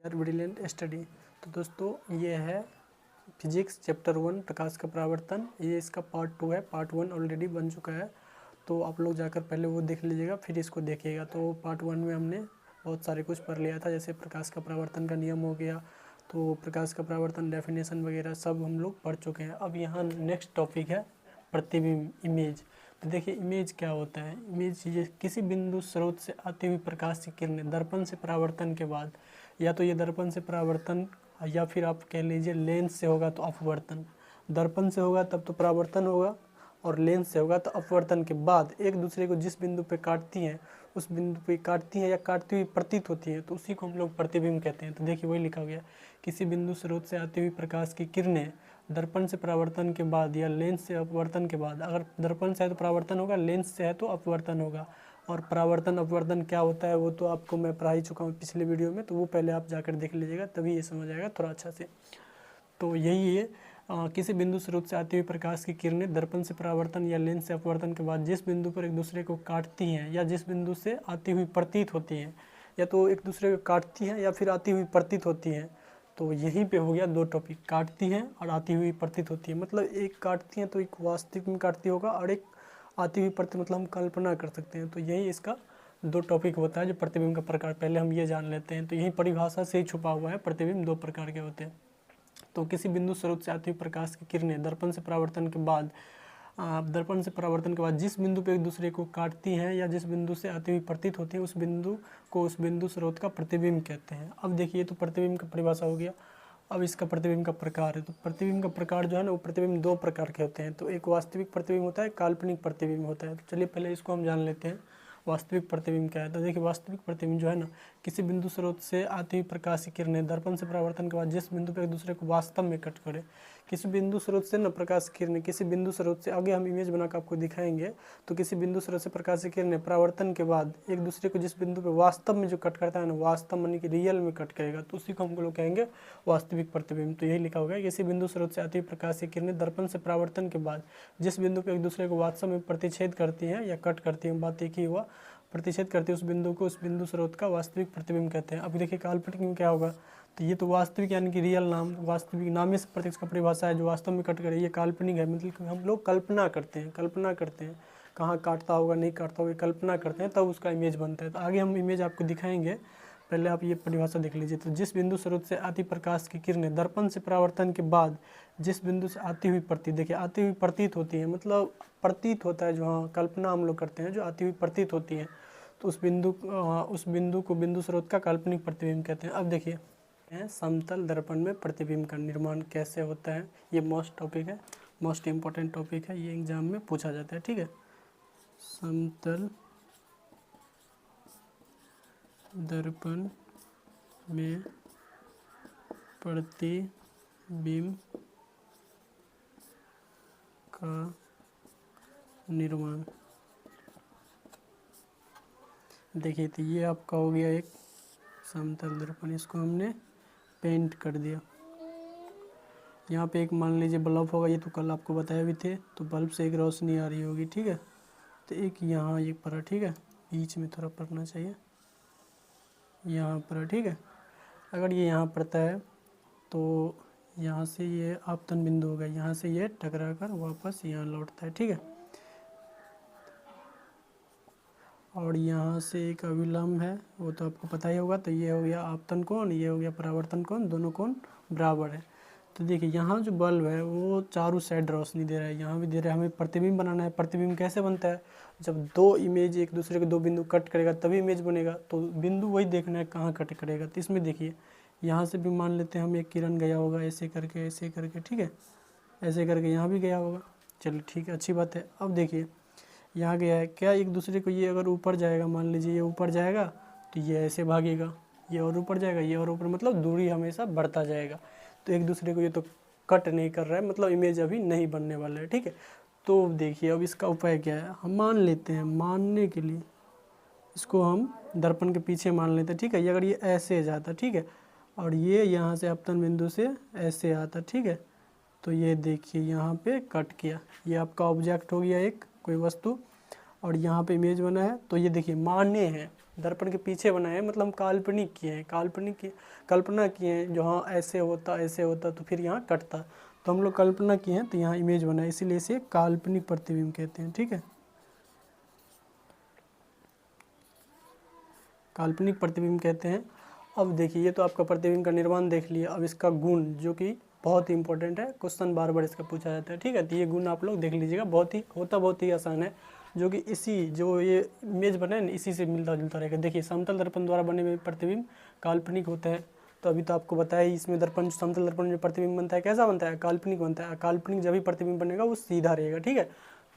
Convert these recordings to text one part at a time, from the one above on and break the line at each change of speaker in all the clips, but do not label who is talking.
यार brilliant study. तो दोस्तों ये है फिजिक्स चैप्टर 1 प्रकाश का परावर्तन। ये इसका पार्ट 2 है। पार्ट 1 ऑलरेडी बन चुका है, तो आप लोग जाकर पहले वो देख लीजिएगा, फिर इसको देखिएगा। तो पार्ट 1 में हमने बहुत सारे कुछ पढ़ लिया था, जैसे प्रकाश का परावर्तन का नियम हो गया, तो प्रकाश का परावर्तन डेफिनेशन वगैरह सब हम लोग पढ़ चुके हैं। अब यहाँ नेक्स्ट टॉपिक है प्रतिबिंब, इमेज। तो देखिए इमेज क्या होता है। इमेज ये किसी बिंदु स्रोत से आती हुई प्रकाश की किरणें दर्पण से परावर्तन के बाद, या तो ये दर्पण से परावर्तन या फिर आप कह लीजिए लेंस से होगा तो अपवर्तन। दर्पण से होगा तब तो परावर्तन होगा, और लेंस से होगा तो अपवर्तन के बाद एक दूसरे को जिस बिंदु पे काटती हैं, उस बिंदु पे काटती हैं या काटती हुई प्रतीत होती है, तो उसी को हम लोग प्रतिबिंब कहते हैं। तो देखिए वही लिखा गया, किसी बिंदु स्रोत से आती हुई प्रकाश की किरणें दर्पण से परावर्तन के बाद या लेंस से अपवर्तन के बाद, अगर दर्पण से है तो परावर्तन होगा, लेंस से है तो अपवर्तन होगा। और परावर्तन अपवर्तन क्या होता है वो तो आपको मैं पढ़ा ही चुका हूँ पिछले वीडियो में, तो वो पहले आप जाकर देख लीजिएगा, तभी ये समझ आएगा थोड़ा अच्छा से। तो यही है किसी बिंदु स्रोत से आती हुई प्रकाश की किरणें दर्पण से परावर्तन या लेंस से अपवर्तन के बाद जिस बिंदु पर एक दूसरे को काटती हैं या जिस बिंदु से आती हुई प्रतीत होती हैं, या तो एक दूसरे को काटती हैं या फिर आती हुई प्रतीत होती हैं। तो यहीं पे हो गया दो टॉपिक, काटती हैं और आती हुई प्रतीत होती है। मतलब एक काटती हैं तो एक वास्तविक में काटती होगा, और एक आती हुई प्रतीत मतलब हम कल्पना कर सकते हैं। तो यही इसका दो टॉपिक होता है जो प्रतिबिंब का प्रकार। पहले हम ये जान लेते हैं। तो यही परिभाषा से ही छुपा हुआ है, प्रतिबिंब दो प्रकार के होते हैं। तो किसी बिंदु स्रोत से आती हुई प्रकाश की किरणें दर्पण से परावर्तन के बाद जिस बिंदु पे एक दूसरे को काटती हैं या जिस बिंदु से आती हुई प्रतीत होती है, उस बिंदु को उस बिंदु स्रोत का प्रतिबिंब कहते हैं। अब देखिए तो प्रतिबिंब का परिभाषा हो गया। अब इसका प्रतिबिंब का प्रकार है। तो प्रतिबिंब का प्रकार जो है ना, वो प्रतिबिंब दो प्रकार के होते हैं। तो एक वास्तविक प्रतिबिंब होता है, काल्पनिक प्रतिबिंब होता है। तो चलिए पहले इसको हम जान लेते हैं, वास्तविक प्रतिबिंब क्या है। तो देखिए वास्तविक प्रतिबिंब जो है ना, किसी बिंदु स्रोत से आती हुई प्रकाश की किरणें दर्पण से परावर्तन के बाद जिस बिंदु पर एक दूसरे को वास्तव में कट करे। किसी बिंदु स्रोत से ना प्रकाश की किरणें किसी बिंदु स्रोत से, आगे हम इमेज बनाकर आपको दिखाएंगे, तो किसी बिंदु स्रोत से प्रकाश की किरणें परावर्तन के बाद एक दूसरे को जिस बिंदु पे वास्तव में जो कट करता है ना, वास्तव मानी कि रियल में कट करेगा, तो उसी को हम लोग कहेंगे वास्तविक प्रतिबिंब। तो यही लिखा होगा, किसी बिंदु स्रोत से आती हुई प्रकाश की किरणें दर्पण से परावर्तन के बाद जिस बिंदु पे एक दूसरे को वास्तव में प्रतिच्छेद करती हैं या कट करती हैं, बात एक ही हुआ, प्रतिच्छेद करती है, उस बिंदु को उस बिंदु स्रोत का वास्तविक प्रतिबिंब कहते हैं। अब देखिए काल्पनिक में क्या होगा, तो ये तो वास्तविक यानी कि रियल नाम, वास्तविक नाम से प्रत्यक्ष का परिभाषा है जो वास्तव में कट करे। ये काल्पनिक है, मतलब कि हम लोग कल्पना करते हैं कहाँ काटता होगा नहीं काटता होगा, कल्पना करते हैं, तब उसका इमेज बनता है। तो आगे हम इमेज आपको दिखाएंगे, पहले आप ये परिभाषा देख लीजिए। तो जिस बिंदु स्रोत से आती प्रकाश की किरणें दर्पण से परावर्तन के बाद जिस बिंदु से आती हुई प्रतीत, देखिए आती हुई प्रतीत होती है, मतलब प्रतीत होता है जो, हाँ कल्पना हम लोग करते हैं, जो आती हुई प्रतीत होती है, तो उस बिंदु को बिंदु स्रोत का काल्पनिक प्रतिबिंब कहते हैं। अब देखिए समतल दर्पण में प्रतिबिंब का निर्माण कैसे होता है। ये मोस्ट टॉपिक है, मोस्ट इम्पोर्टेंट टॉपिक है, ये एग्जाम में पूछा जाता है। ठीक है, समतल दर्पण में प्रतिबिंब का निर्माण। देखिए तो ये आपका हो गया एक समतल दर्पण, इसको हमने पेंट कर दिया। यहाँ पे एक मान लीजिए बल्ब होगा, ये तो कल आपको बताया भी थे, तो बल्ब से एक रोशनी आ रही होगी। ठीक है, तो एक यहाँ ये पड़ा, ठीक है, बीच में थोड़ा पड़ना चाहिए, यहाँ पड़ा। ठीक है, अगर ये यहाँ पड़ता है तो यहाँ से ये आपतन बिंदु होगा, यहाँ से ये टकरा कर वापस यहाँ लौटता है। ठीक है, और यहाँ से एक अविलंब है, वो तो आपको पता ही होगा। तो ये हो गया आपतन कोण, ये हो गया परावर्तन कोण, दोनों कोण बराबर है। तो देखिए यहाँ जो बल्ब है वो चारों साइड रोशनी दे रहा है, यहाँ भी दे रहा है। हमें प्रतिबिंब बनाना है। प्रतिबिंब कैसे बनता है, जब दो इमेज एक दूसरे के दो बिंदु कट करेगा तभी इमेज बनेगा। तो बिंदु वही देखना है कहाँ कट करेगा। तो इसमें देखिए यहाँ से भी मान लेते हैं हम एक किरण गया होगा, ऐसे करके, ठीक है, ऐसे करके यहाँ भी गया होगा। चलिए ठीक है, अच्छी बात है। अब देखिए यहाँ गया है, क्या एक दूसरे को, ये अगर ऊपर जाएगा, मान लीजिए ये ऊपर जाएगा तो ये ऐसे भागेगा, ये और ऊपर जाएगा, ये और ऊपर, मतलब दूरी हमेशा बढ़ता जाएगा। तो एक दूसरे को ये तो कट नहीं कर रहा है, मतलब इमेज अभी नहीं बनने वाला है। ठीक है, तो देखिए अब इसका उपाय क्या है, हम मान लेते हैं, मानने के लिए इसको हम दर्पण के पीछे मान लेते हैं। ठीक है, ये अगर ये ऐसे जाता, ठीक है, और ये यहाँ से आपतन बिंदु से ऐसे आता, ठीक है, तो ये देखिए यहाँ पे कट किया, ये आपका ऑब्जेक्ट हो गया एक कोई वस्तु, और यहाँ पे इमेज बना है। तो ये देखिए माने हैं, दर्पण के पीछे बनाए हैं, मतलब हम काल्पनिक किए हैं, काल्पनिक की कल्पना किए हैं, जो हाँ ऐसे होता तो फिर यहाँ कटता, तो हम लोग कल्पना किए हैं तो यहाँ इमेज बना है, इसीलिए इसे काल्पनिक प्रतिबिंब कहते हैं। ठीक है, काल्पनिक प्रतिबिंब कहते हैं। अब देखिए, ये तो आपका प्रतिबिंब का निर्माण देख लिया। अब इसका गुण, जो कि बहुत ही इंपॉर्टेंट है, क्वेश्चन बार बार इसका पूछा जाता है। ठीक है, तो ये गुण आप लोग देख लीजिएगा, बहुत ही आसान है, जो कि इसी जो ये इमेज बना है ना, इसी से मिलता जुलता रहेगा। देखिए, समतल दर्पण द्वारा बने हुए प्रतिबिंब काल्पनिक होते हैं। तो अभी तो आपको बताया ही, इसमें दर्पण, समतल दर्पण में प्रतिबिंब बनता है, कैसा बनता है? काल्पनिक बनता है। काल्पनिक जब भी प्रतिबिंब बनेगा वो सीधा रहेगा। ठीक है,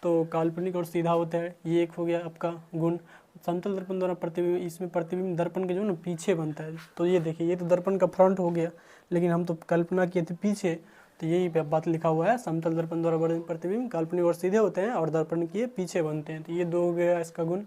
तो काल्पनिक और सीधा होता है, ये एक हो गया आपका गुण। समतल दर्पण द्वारा प्रतिबिंब, इसमें प्रतिबिंब दर्पण के जो ना पीछे बनता है। तो ये देखिए, ये तो दर्पण का फ्रंट हो गया, लेकिन हम तो कल्पना किए थे पीछे, तो यही बात लिखा हुआ है, समतल दर्पण द्वारा बने प्रतिबिंब काल्पनिक और सीधे होते हैं और दर्पण के पीछे बनते हैं। तो ये दो हो गया इसका गुण।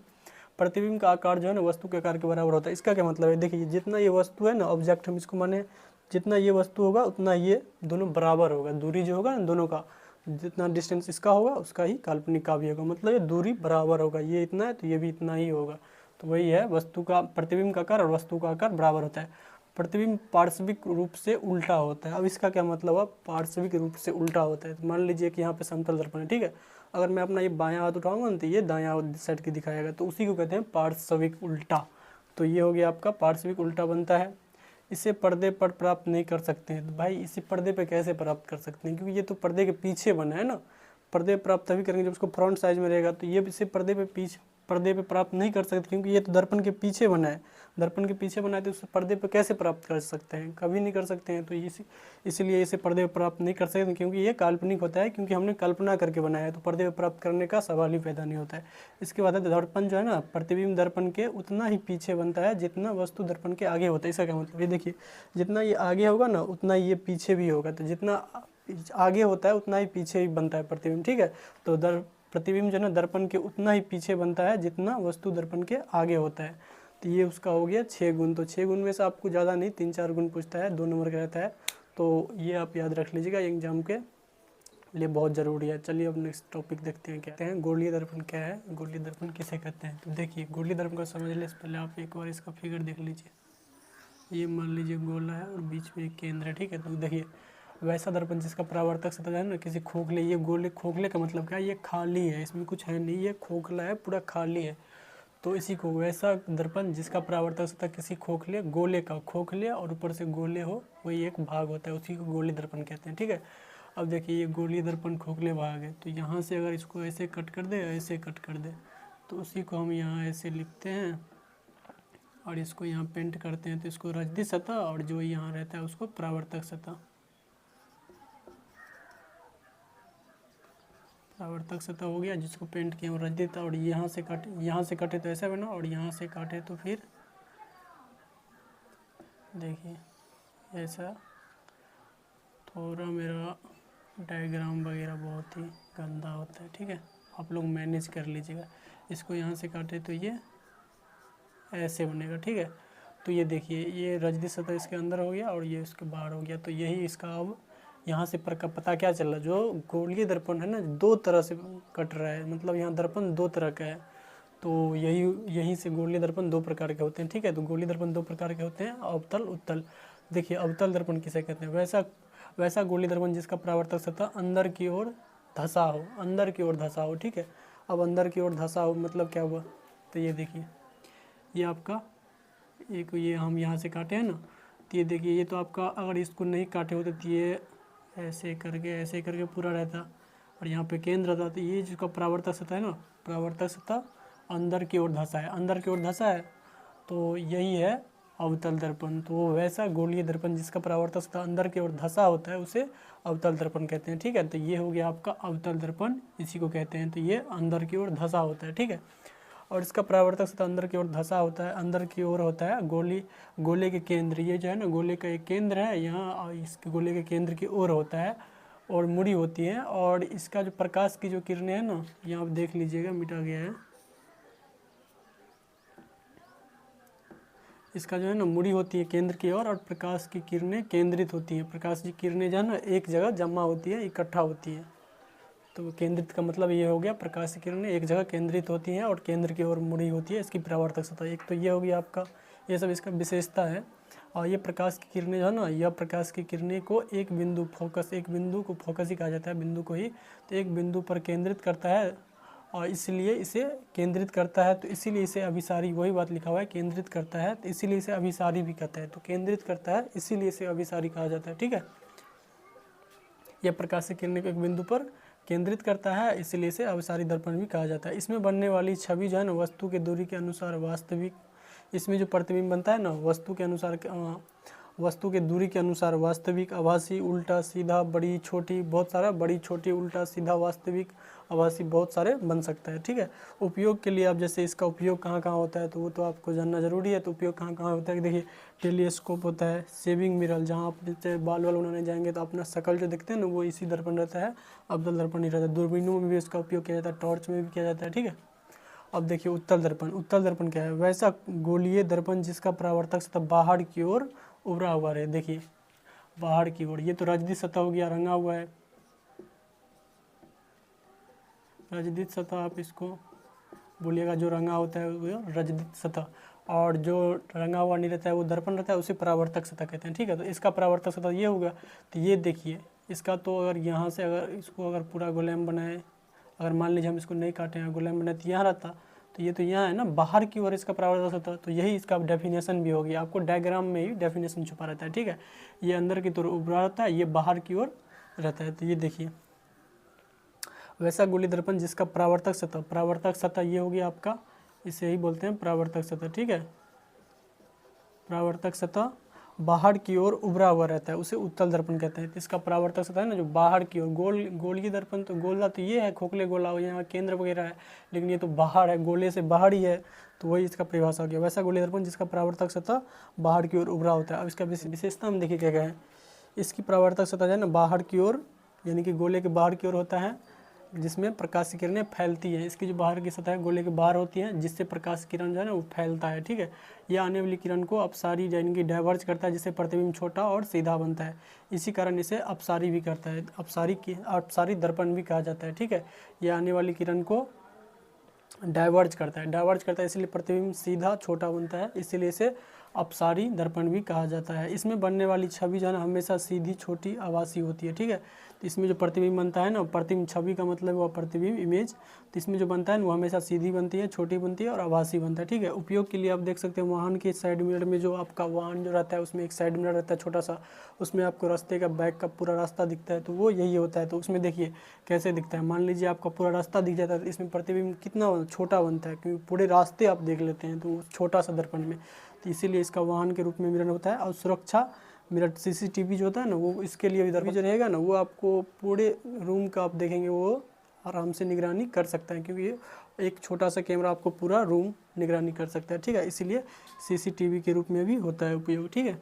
प्रतिबिंब का आकार जो है ना वस्तु के आकार के बराबर होता है। इसका क्या मतलब है? देखिए, जितना ये वस्तु है ना, ऑब्जेक्ट हम इसको माने, जितना ये वस्तु होगा उतना ये दोनों बराबर होगा। दूरी जो होगा ना दोनों का, जितना डिस्टेंस इसका होगा उसका ही काल्पनिक का भी होगा, मतलब ये दूरी बराबर होगा। ये इतना है तो ये भी इतना ही होगा। तो वही है, वस्तु का प्रतिबिंब का आकार और वस्तु का आकार बराबर होता है। प्रतिबिंब पार्श्विक रूप से उल्टा होता है। अब इसका क्या मतलब है? पार्श्विक रूप से उल्टा होता है। तो मान लीजिए कि यहाँ पे समतल दर्पण है, ठीक है, अगर मैं अपना ये बायां हाथ उठाऊंगा ना तो ये दायां साइड की दिखाएगा, तो उसी को कहते हैं पार्श्विक उल्टा। तो ये हो गया आपका पार्श्विक उल्टा बनता है। इसे पर्दे पर प्राप्त नहीं कर सकते हैं। तो भाई इसे पर्दे पे कैसे प्राप्त कर सकते हैं? क्योंकि ये तो पर्दे के पीछे बना है ना। पर्दे प्राप्त तभी करेंगे जब उसको फ्रंट साइज में रहेगा, तो ये इसे पर्दे पे प्राप्त नहीं कर सकते, क्योंकि ये तो दर्पण के पीछे बना है। दर्पण के पीछे बना है तो उसे पर्दे पे कैसे प्राप्त कर सकते हैं? कभी नहीं कर सकते हैं। तो इसलिए इसे पर्दे पे प्राप्त नहीं कर सकते, क्योंकि ये काल्पनिक होता है, क्योंकि हमने कल्पना करके बनाया है, तो पर्दे पे प्राप्त करने का सवाल ही पैदा नहीं होता है। इसके बाद दर्पण जो है ना, प्रतिबिंब दर्पण के उतना ही पीछे बनता है जितना वस्तु दर्पण के आगे होता है। इसका क्या मतलब? ये देखिए, जितना ये आगे होगा ना उतना ये पीछे भी होगा। तो जितना आगे होता है उतना ही पीछे ही बनता है प्रतिबिंब। ठीक है, तो प्रतिबिंब जो है ना दर्पण के उतना ही पीछे बनता है जितना वस्तु दर्पण के आगे होता है। तो ये उसका हो गया 6 गुण। तो 6 गुण में से आपको ज़्यादा नहीं, 3-4 गुण पूछता है, 2 नंबर का रहता है। तो ये आप याद रख लीजिएगा, एग्जाम के लिए बहुत ज़रूरी है। चलिए अब नेक्स्ट टॉपिक देखते हैं। कहते हैं गोलीय दर्पण क्या है, गोलीय दर्पण किसे कहते हैं। तो देखिए, गोलीय दर्पण को समझने से पहले आप एक बार इसका फिगर देख लीजिए। ये मान लीजिए गोला है और बीच में एक केंद्र है। ठीक है, तो देखिए, वैसा दर्पण जिसका परावर्तक सतह है ना किसी खोखले, ये गोले, खोखले का मतलब क्या है? ये खाली है, इसमें कुछ है नहीं, ये खोखला है, पूरा खाली है। तो इसी को वैसा दर्पण जिसका परावर्तक सतह किसी खोखले गोले का, खोखले और ऊपर से गोले हो, वही एक भाग होता है, उसी को गोलीय दर्पण कहते हैं। ठीक है, अब देखिए, ये गोलीय दर्पण खोखले भाग है, तो यहाँ से अगर इसको ऐसे कट कर दे, ऐसे कट कर दे, तो उसी को हम यहाँ ऐसे लिखते हैं और इसको यहाँ पेंट करते हैं। तो इसको रजदी सतह, और जो यहाँ रहता है उसको परावर्तक सतह, परावर्तक सतह हो गया, जिसको पेंट किया और रजदी था। और यहाँ से कटे तो ऐसा बना, और यहाँ से काटे तो फिर देखिए ऐसा। थोड़ा मेरा डायग्राम वगैरह बहुत ही गंदा होता है, ठीक है, आप लोग मैनेज कर लीजिएगा। इसको यहाँ से काटे तो ये ऐसे बनेगा। ठीक है, तो ये देखिए, ये रजदी सतह इसके अंदर हो गया और ये इसके बाहर हो गया। तो यही इसका अब यहाँ से पता क्या चल रहा है, जो गोलीय दर्पण है ना, 2 तरह से कट रहा है, मतलब यहाँ दर्पण 2 तरह का है। तो यहीं से गोलीय दर्पण 2 प्रकार के होते हैं। ठीक है, तो गोलीय दर्पण 2 प्रकार के होते हैं, अवतल, उत्तल। देखिए, अवतल दर्पण किसे कहते हैं? वैसा गोलीय दर्पण जिसका परावर्तक सतह अंदर की ओर धंसा हो, अंदर की ओर धंसा हो। ठीक है, अब अंदर की ओर धंसा हो मतलब क्या हुआ? तो ये देखिए, ये आपका एक, ये हम यहाँ से काटे हैं ना, तो ये देखिए, ये तो आपका, अगर इसको नहीं काटे होते तो ये ऐसे करके पूरा रहता, और यहाँ पे केंद्र रहता। तो ये जिसका परावर्तक सतह है ना, परावर्तक सतह अंदर की ओर धंसा है, अंदर की ओर धंसा है, तो यही है अवतल दर्पण। तो वैसा गोलीय दर्पण जिसका परावर्तक सतह अंदर की ओर धंसा होता है उसे अवतल दर्पण कहते हैं। ठीक है, तो ये हो गया आपका अवतल दर्पण, इसी को कहते हैं। तो ये अंदर की ओर धंसा होता है। ठीक है, और इसका परावर्तक सतह अंदर की ओर धंसा होता है, अंदर की ओर होता है गोले के केंद्र, ये जो है ना गोले का एक केंद्र है यहाँ, इसके गोले के केंद्र की ओर होता है और मुड़ी होती है। और इसका जो प्रकाश की जो किरणें हैं ना, यहाँ आप देख लीजिएगा, मिटा गया है, इसका जो है ना मुड़ी होती है केंद्र की ओर, और प्रकाश की किरणें केंद्रित होती हैं। प्रकाश की किरणें जो है ना एक जगह जमा होती है, इकट्ठा होती है। तो केंद्रित का मतलब ये हो गया प्रकाश की किरणें एक जगह केंद्रित होती हैं और केंद्र की ओर मुड़ी होती है इसकी परावर्तक सतह। एक तो ये हो गया आपका, ये सब इसका विशेषता है। और ये प्रकाश की किरणें जो है ना, यह प्रकाश की किरणें को एक बिंदु फोकस, एक बिंदु को फोकस ही कहा जाता है, बिंदु को ही, तो एक बिंदु पर केंद्रित करता है और इसलिए इसे केंद्रित करता है, तो इसीलिए इसे अभिसारी, वही बात लिखा हुआ है केंद्रित करता है, तो इसीलिए इसे अभिसारी भी कहते हैं। तो केंद्रित करता है इसीलिए इसे अभिसारी कहा जाता है। ठीक है, यह प्रकाश की किरणें को एक बिंदु पर केंद्रित करता है, इसीलिए इसे अभिसारी दर्पण भी कहा जाता है। इसमें बनने वाली छवि जो है ना, वस्तु के दूरी के अनुसार वास्तविक, इसमें जो प्रतिबिंब बनता है ना, वस्तु के अनुसार, वस्तु के दूरी के अनुसार वास्तविक, आभासी, उल्टा, सीधा, बड़ी, छोटी, बहुत सारा, बड़ी, छोटी, उल्टा, सीधा, वास्तविक, आभासी, बहुत सारे बन सकता है। ठीक है, उपयोग के लिए आप जैसे इसका उपयोग कहाँ कहाँ होता है तो वो तो आपको जानना जरूरी है। तो उपयोग कहाँ कहाँ होता है, देखिए टेलीस्कोप होता है, सेविंग मिरर, जहाँ आप जैसे बाल वाल बनाने जाएंगे तो अपना शकल जो दिखते हैं ना वो इसी दर्पण रहता है, अवतल दर्पण ही रहता है। दूरबीनों में भी इसका उपयोग किया जाता है, टॉर्च में भी किया जाता है। ठीक है, अब देखिए उत्तल दर्पण। उत्तल दर्पण क्या है, वैसा गोलीय दर्पण जिसका परावर्तक सतह बाहर की ओर उभरा हुआ है। देखिए बाहर की ओर, ये तो रजदित सतह हो गया, रंगा हुआ है, रजदित सतह आप इसको बोलिएगा, जो रंगा होता है वो रजदित सतह, और जो रंगा हुआ नहीं रहता है वो दर्पण रहता है, उसे परावर्तक सतह कहते हैं। ठीक है, तो इसका परावर्तक सतह ये होगा। तो ये देखिए इसका, तो अगर यहाँ से अगर इसको अगर पूरा गोलैम बनाए, अगर मान लीजिए हम इसको नहीं काटे हैं, गोलैम बनाए तो यहाँ रहता, तो ये तो यहाँ है ना, बाहर की ओर इसका परावर्तक सतह, तो यही इसका डेफिनेशन भी होगी। आपको डायग्राम में ही डेफिनेशन छुपा रहता है। ठीक है, ये अंदर की तरफ उभरा रहता है, ये बाहर की ओर रहता है। तो ये देखिए वैसा गोलीय दर्पण जिसका परावर्तक सतह, परावर्तक सतह ये होगी आपका, इसे ही बोलते हैं परावर्तक सतह। ठीक है, परावर्तक सतह बाहर की ओर उभरा हुआ रहता है, उसे उत्तल दर्पण कहते हैं। तो इसका परावर्तक सतह है ना जो बाहर की ओर, गोलीय दर्पण तो गोला तो ये है, खोखले गोला हो, यहाँ केंद्र वगैरह है, लेकिन ये तो बाहर है, गोले से बाहर ही है, तो वही इसका परिभाषा हो गया। वैसा गोलीय दर्पण जिसका परावर्तक सतह बाहर की ओर उभरा होता है। अब इसका विशेषता हम देखिए क्या क्या है। इसकी परावर्तक सतह जो है ना बाहर की ओर, यानी कि गोले के बाहर की ओर होता है, जिसमें प्रकाश की किरणें फैलती हैं। इसकी जो बाहर की सतह है गोले के बाहर होती है, जिससे प्रकाश किरण जो है ना वो फैलता है। ठीक है, यह आने वाली किरण को अपसारी यानी कि डाइवर्ज करता है, जिससे प्रतिबिंब छोटा और सीधा बनता है। इसी कारण इसे अपसारी भी करता है, अपसारी दर्पण भी कहा जाता है। ठीक है, यह आने वाली किरण को डाइवर्ज करता है, इसलिए प्रतिबिंब सीधा छोटा बनता है, इसीलिए इसे अपसारी दर्पण भी कहा जाता है। इसमें बनने वाली छवि जो है ना हमेशा सीधी, छोटी, आभासी होती है। ठीक है, तो इसमें जो प्रतिबिंब बनता है ना, प्रतिबिंब, छवि का मतलब हुआ प्रतिबिंब, इमेज, तो इसमें जो बनता है ना वो हमेशा सीधी बनती है, छोटी बनती है और आभासी बनता है। ठीक है, उपयोग के लिए आप देख सकते हैं वाहन के साइड मिरर में, जो आपका वाहन जो रहता है उसमें एक साइड मिरर रहता है छोटा सा, उसमें आपको रास्ते का बैक का पूरा रास्ता दिखता है, तो वो यही होता है। तो उसमें देखिए कैसे दिखता है, मान लीजिए आपका पूरा रास्ता दिख जाता है, तो इसमें प्रतिबिंब कितना छोटा बनता है, क्योंकि पूरे रास्ते आप देख लेते हैं तो छोटा सा दर्पण में, तो इसीलिए इसका वाहन के रूप में मिरर होता है। और सुरक्षा मिरर, सीसीटीवी जो होता है ना वो इसके लिए भी दर्पण जो रहेगा ना, वो आपको पूरे रूम का आप देखेंगे वो आराम से निगरानी कर सकता है, क्योंकि एक छोटा सा कैमरा आपको पूरा रूम निगरानी कर सकता है। ठीक है, इसीलिए सीसीटीवी के रूप में भी होता है उपयोग। ठीक है,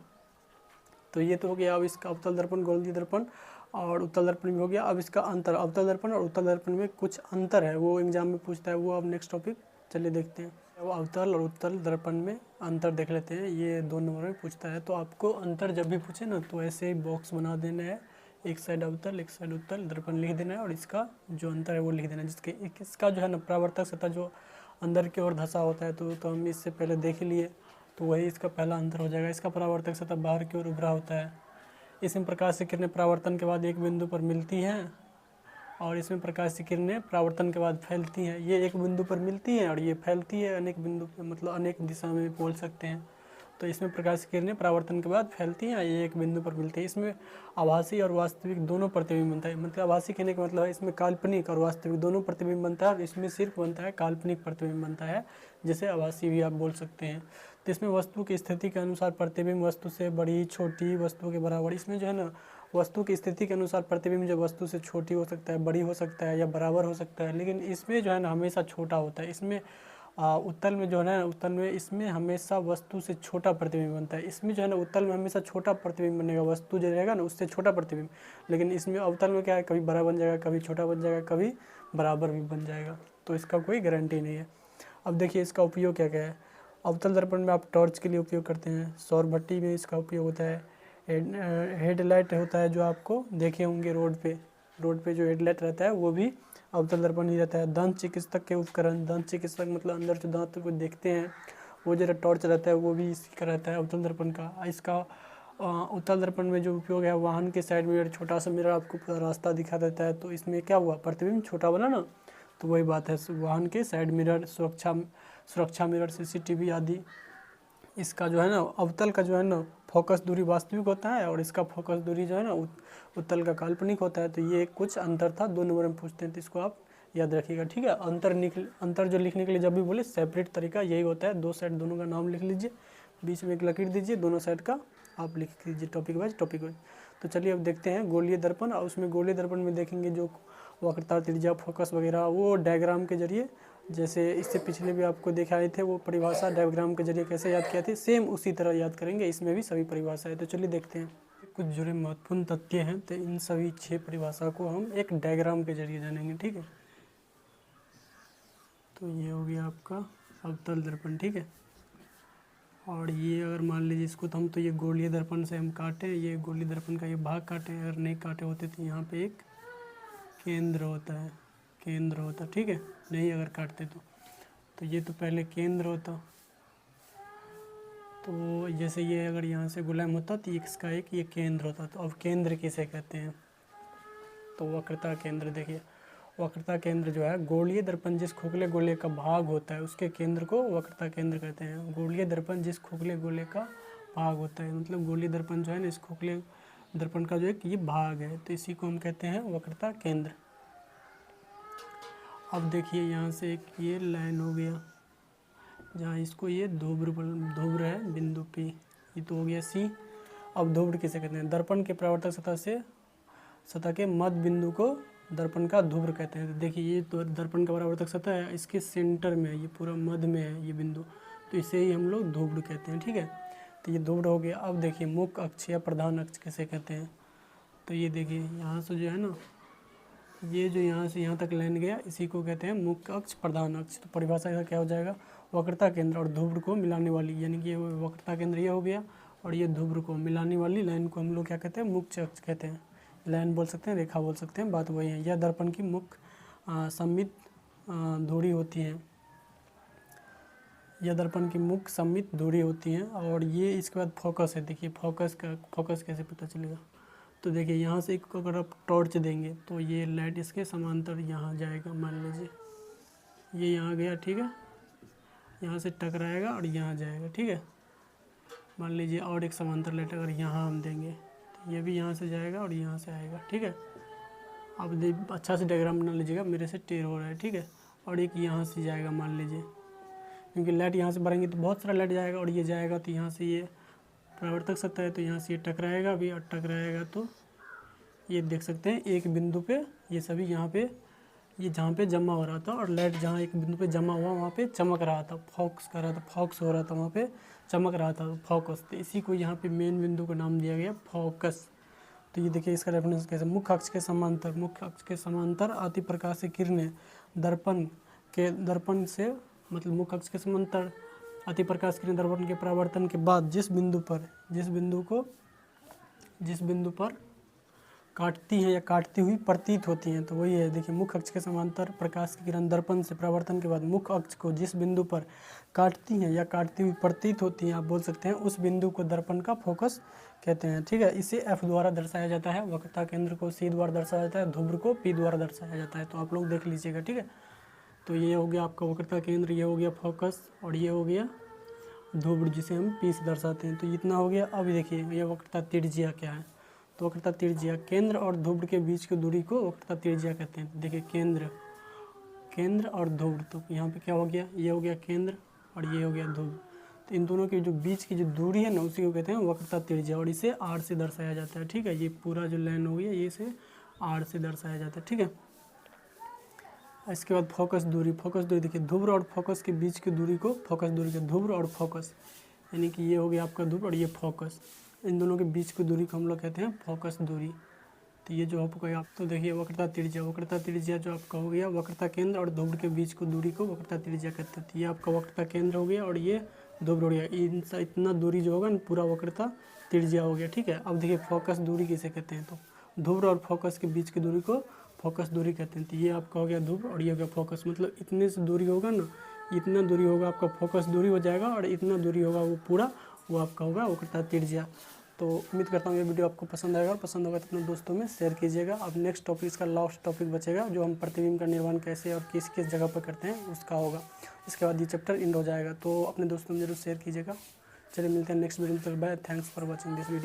तो ये तो हो गया अब इसका अवतल दर्पण, गोलीय दर्पण और उत्तल दर्पण भी हो गया। अब इसका अंतर, अवतल दर्पण और उत्तल दर्पण में कुछ अंतर है, वो एग्जाम में पूछता है, वो अब नेक्स्ट टॉपिक चलिए देखते हैं। अब अवतल और उत्तल दर्पण में अंतर देख लेते हैं, ये 2 नंबर में पूछता है। तो आपको अंतर जब भी पूछे ना तो ऐसे ही बॉक्स बना देना है, एक साइड अवतल एक साइड उत्तल दर्पण लिख देना है, और इसका जो अंतर है वो लिख देना है। जिसके इसका जो है ना परावर्तक सतह जो अंदर की ओर धंसा होता है, तो हम इससे पहले देख लिए, तो वही इसका पहला अंतर हो जाएगा। इसका परावर्तक सतह बाहर की ओर उभरा होता है। इसमें प्रकाश की किरणें परावर्तन के बाद एक बिंदु पर मिलती हैं, और इसमें प्रकाश की किरणें परावर्तन के बाद फैलती हैं। ये एक बिंदु पर मिलती हैं और ये फैलती है अनेक बिंदु पर, मतलब अनेक दिशा में बोल सकते हैं। तो इसमें प्रकाश की किरणें परावर्तन के बाद फैलती हैं, ये एक बिंदु पर मिलती है। इसमें आभासी और वास्तविक दोनों प्रतिबिंब बनता है। मतलब आभासी कहने का मतलब है इसमें काल्पनिक और वास्तविक दोनों प्रतिबिंब बनता है, और इसमें सिर्फ बनता है काल्पनिक प्रतिबिंब बनता है, जैसे आभासी भी आप बोल सकते हैं। तो इसमें वस्तु की स्थिति के अनुसार प्रतिबिंब वस्तु से बड़ी, छोटी, वस्तु के बराबर, इसमें जो है ना वस्तु की स्थिति के अनुसार प्रतिबिंब जो वस्तु से छोटी हो सकता है, बड़ी हो सकता है या बराबर हो सकता है, लेकिन इसमें जो है ना हमेशा छोटा होता है। इसमें उत्तल में जो है ना, उत्तल में इसमें हमेशा वस्तु से छोटा प्रतिबिंब बनता है। इसमें जो है ना उत्तल में हमेशा छोटा प्रतिबिंब बनेगा, वस्तु जो रहेगा ना उससे छोटा प्रतिबिंब, लेकिन इसमें अवतल में क्या है, कभी बड़ा बन जाएगा, कभी छोटा बन जाएगा, कभी बराबर भी बन जाएगा, तो इसका कोई गारंटी नहीं है। अब देखिए इसका उपयोग क्या क्या है। अवतल दर्पण में आप टॉर्च के लिए उपयोग करते हैं, सौर भट्टी में इसका उपयोग होता है, हेडलाइट होता है जो आपको देखे होंगे रोड पे, रोड पे जो हेडलाइट रहता है वो भी अवतल दर्पण ही रहता है। दंत चिकित्सक के उपकरण, दंत चिकित्सक मतलब अंदर जो दांत को देखते हैं वो जो टॉर्च रहता है वो भी इसी का रहता है, अवतल दर्पण का। इसका उत्तल दर्पण में जो उपयोग है, वाहन के साइड मिरर, छोटा सा मिरर आपको पूरा रास्ता दिखा देता है। तो इसमें क्या हुआ, प्रतिबिंब छोटा बना ना, तो वही बात है, वाहन के साइड मिरर, सुरक्षा मिरर, सीसीटीवी आदि। इसका जो है ना अवतल का जो है ना फोकस दूरी वास्तविक होता है और इसका फोकस दूरी जो है ना उत्तल का काल्पनिक होता है। तो ये कुछ अंतर था, 2 नंबर में पूछते हैं, तो इसको आप याद रखिएगा, ठीक है। अंतर जो लिखने के लिए जब भी बोले सेपरेट तरीका यही होता है, 2 साइड दोनों का नाम लिख लीजिए, बीच में एक लकीर दीजिए, दोनों साइड का आप लिख लीजिए टॉपिक वाइज। तो चलिए अब देखते हैं गोलीय दर्पण। और उसमें गोलीय दर्पण में देखेंगे जो वक्रता, त्रिज्या, फोकस वगैरह वो डायग्राम के जरिए, जैसे इससे पिछले भी आपको दिखाए थे वो परिभाषा डायग्राम के जरिए कैसे याद किया थे, सेम उसी तरह याद करेंगे, इसमें भी सभी परिभाषा है। तो चलिए देखते हैं कुछ जुड़े महत्वपूर्ण तथ्य हैं, तो इन सभी 6 परिभाषा को हम एक डायग्राम के जरिए जानेंगे, ठीक है। तो ये हो गया आपका अवतल दर्पण, ठीक है। और ये अगर मान लीजिए इसको तो हम तो ये गोलीय दर्पण से हम काटे, ये गोलीय दर्पण का ये भाग काटे, अगर नहीं काटे होते तो यहाँ पे एक केंद्र होता, ठीक है, नहीं अगर काटते तो ये तो पहले केंद्र होता। तो जैसे ये अगर यहाँ से गुलाम होता तो इसका एक ये केंद्र होता। तो अब केंद्र किसे कहते हैं, तो वक्रता केंद्र। देखिए वक्रता केंद्र जो है, गोलीय दर्पण जिस खोखले गोले का भाग होता है उसके केंद्र को वक्रता केंद्र कहते हैं। गोलीय दर्पण जिस खोखले गोले का भाग होता है, मतलब गोलीय दर्पण जो है ना इस खोखले दर्पण का जो एक ये भाग है, तो इसी को हम कहते हैं वक्रता केंद्र। अब देखिए यहाँ से एक ये लाइन हो गया जहाँ इसको ये ध्रुव है बिंदु P, ये तो हो गया C। अब ध्रुव किसे कहते हैं, दर्पण के परावर्तक सतह के मध्य बिंदु को दर्पण का ध्रुव कहते हैं। तो देखिए ये तो दर्पण का परावर्तक सतह है, इसके सेंटर में है, ये पूरा मध्य में है ये बिंदु, तो इसे ही हम लोग ध्रुव कहते हैं, ठीक है। तो ये ध्रुव हो गया। अब देखिए मुख्य अक्ष या प्रधान अक्ष किसे कहते हैं, तो ये देखिए यहाँ से जो है ना ये जो यहाँ से यहाँ तक लाइन गया इसी को कहते हैं मुख्य अक्ष, प्रधान अक्ष। तो परिभाषा का क्या हो जाएगा, वक्रता केंद्र और ध्रुव को मिलाने वाली, यानी कि वक्रता केंद्र ये हो गया और ये ध्रुव को मिलाने वाली लाइन को हम लोग क्या कहते हैं, मुख्य अक्ष कहते हैं। लाइन बोल सकते हैं, रेखा बोल सकते हैं, बात वही है। यह दर्पण की मुख्य सममित धुरी होती है, यह दर्पण की मुख्य सममित धुरी होती है। और ये इसके बाद फोकस है। देखिए फोकस कैसे पता चलेगा, तो देखिए यहाँ से एक अगर आप टॉर्च देंगे तो ये लाइट इसके समांतर यहाँ जाएगा, मान लीजिए ये यहाँ गया, ठीक है, यहाँ से टकराएगा और यहाँ जाएगा, ठीक है। मान लीजिए और एक समांतर लाइट अगर यहाँ हम देंगे तो ये भी यहाँ से जाएगा और यहाँ से आएगा, ठीक है। आप अच्छा से डायग्राम बना लीजिएगा, मेरे से टेढ़ हो रहा है, ठीक है। और एक यहाँ से जाएगा मान लीजिए, क्योंकि लाइट यहाँ से भरेंगे तो बहुत सारा लाइट जाएगा और ये जाएगा तो यहाँ से ये परावर्तक सतह है तो यहाँ से ये टकराएगा भी, और टकराएगा तो ये देख सकते हैं एक बिंदु पे ये सभी यहाँ पे ये जहाँ पे जमा हो रहा था और लाइट जहाँ एक बिंदु पे जमा हुआ वहाँ पे चमक रहा था, फोकस कर रहा था, फोकस हो रहा था, वहाँ पे चमक रहा था फोकस। तो इसी को यहाँ पे मेन बिंदु का नाम दिया गया फोकस। तो ये देखिए इसका रेफरेंस कैसे, मुख्य अक्ष के समांतर आती प्रकाश से किरणें दर्पण से मतलब मुख्य अक्ष के समांतर अति प्रकाश किरण दर्पण के परावर्तन के बाद जिस बिंदु पर काटती हैं या काटती हुई प्रतीत होती हैं, तो वही है। देखिए मुख्य अक्ष के समांतर प्रकाश की किरण दर्पण से परावर्तन के बाद मुख्य अक्ष को जिस बिंदु पर काटती हैं या काटती हुई प्रतीत होती हैं, आप बोल सकते हैं उस बिंदु को दर्पण का फोकस कहते हैं, ठीक है। इसे F द्वारा दर्शाया जाता है, वक्रता केंद्र को C द्वारा दर्शाया जाता है, ध्रुव को P द्वारा दर्शाया जाता है। तो आप लोग देख लीजिएगा, ठीक है। तो ये हो गया आपका वक्रता केंद्र, ये हो गया फोकस और ये हो गया ध्रुव जिसे हम P से दर्शाते हैं। तो इतना हो गया। अब देखिए ये वक्रता त्रिज्या क्या है, तो वक्रता त्रिज्या केंद्र और ध्रुव के बीच की दूरी को वक्रता त्रिज्या कहते हैं। देखिए केंद्र और ध्रुव, तो यहाँ पे क्या हो गया, ये हो गया केंद्र और ये हो गया ध्रुव। तो इन दोनों के जो बीच की जो दूरी है ना उसी को कहते हैं वक्रता त्रिज्या और इसे R से दर्शाया जाता है, ठीक है। ये पूरा जो लाइन हो गया ये इसे R से दर्शाया जाता है, ठीक है। इसके बाद फोकस दूरी देखिए ध्रुव और फोकस के बीच की दूरी को फोकस दूरी के ध्रुव और फोकस, यानी कि ये हो गया आपका ध्रुव और ये फोकस, इन दोनों के बीच की दूरी को हम लोग कहते हैं फोकस दूरी। तो ये जो आपको तो देखिए वक्रता त्रिज्या जो आपका हो गया वक्रता केंद्र और ध्रुव के बीच की दूरी को वक्रता त्रिज्या कहते हैं। तो ये आपका वक्रता केंद्र हो गया और ये ध्रुव हो गया, इतना दूरी जो होगा ना पूरा वक्रता त्रिज्या हो गया, ठीक है। अब देखिए फोकस दूरी किसे कहते हैं, तो ध्रुव और फोकस के बीच की दूरी को फोकस दूरी कहते हैं। तो ये आपका हो गया ध्रुव और ये हो गया फोकस, मतलब इतने से दूरी होगा ना, इतना दूरी होगा आपका फोकस दूरी हो जाएगा, और इतना दूरी होगा वो पूरा वो आपका होगा वो कहता है त्रिज्या। तो उम्मीद करता हूँ ये वीडियो आपको पसंद आएगा, और पसंद होगा तो अपने दोस्तों में शेयर कीजिएगा। अब नेक्स्ट टॉपिक, इसका लास्ट टॉपिक बचेगा, जो हम प्रतिबिंब का निर्माण कैसे और किस किस जगह पर करते हैं उसका होगा। इसके बाद ये चैप्टर एंड हो जाएगा, तो अपने दोस्तों में जरूर शेयर कीजिएगा। चलिए मिलते हैं नेक्स्ट वीडियो में, bye, thanks for watching this video.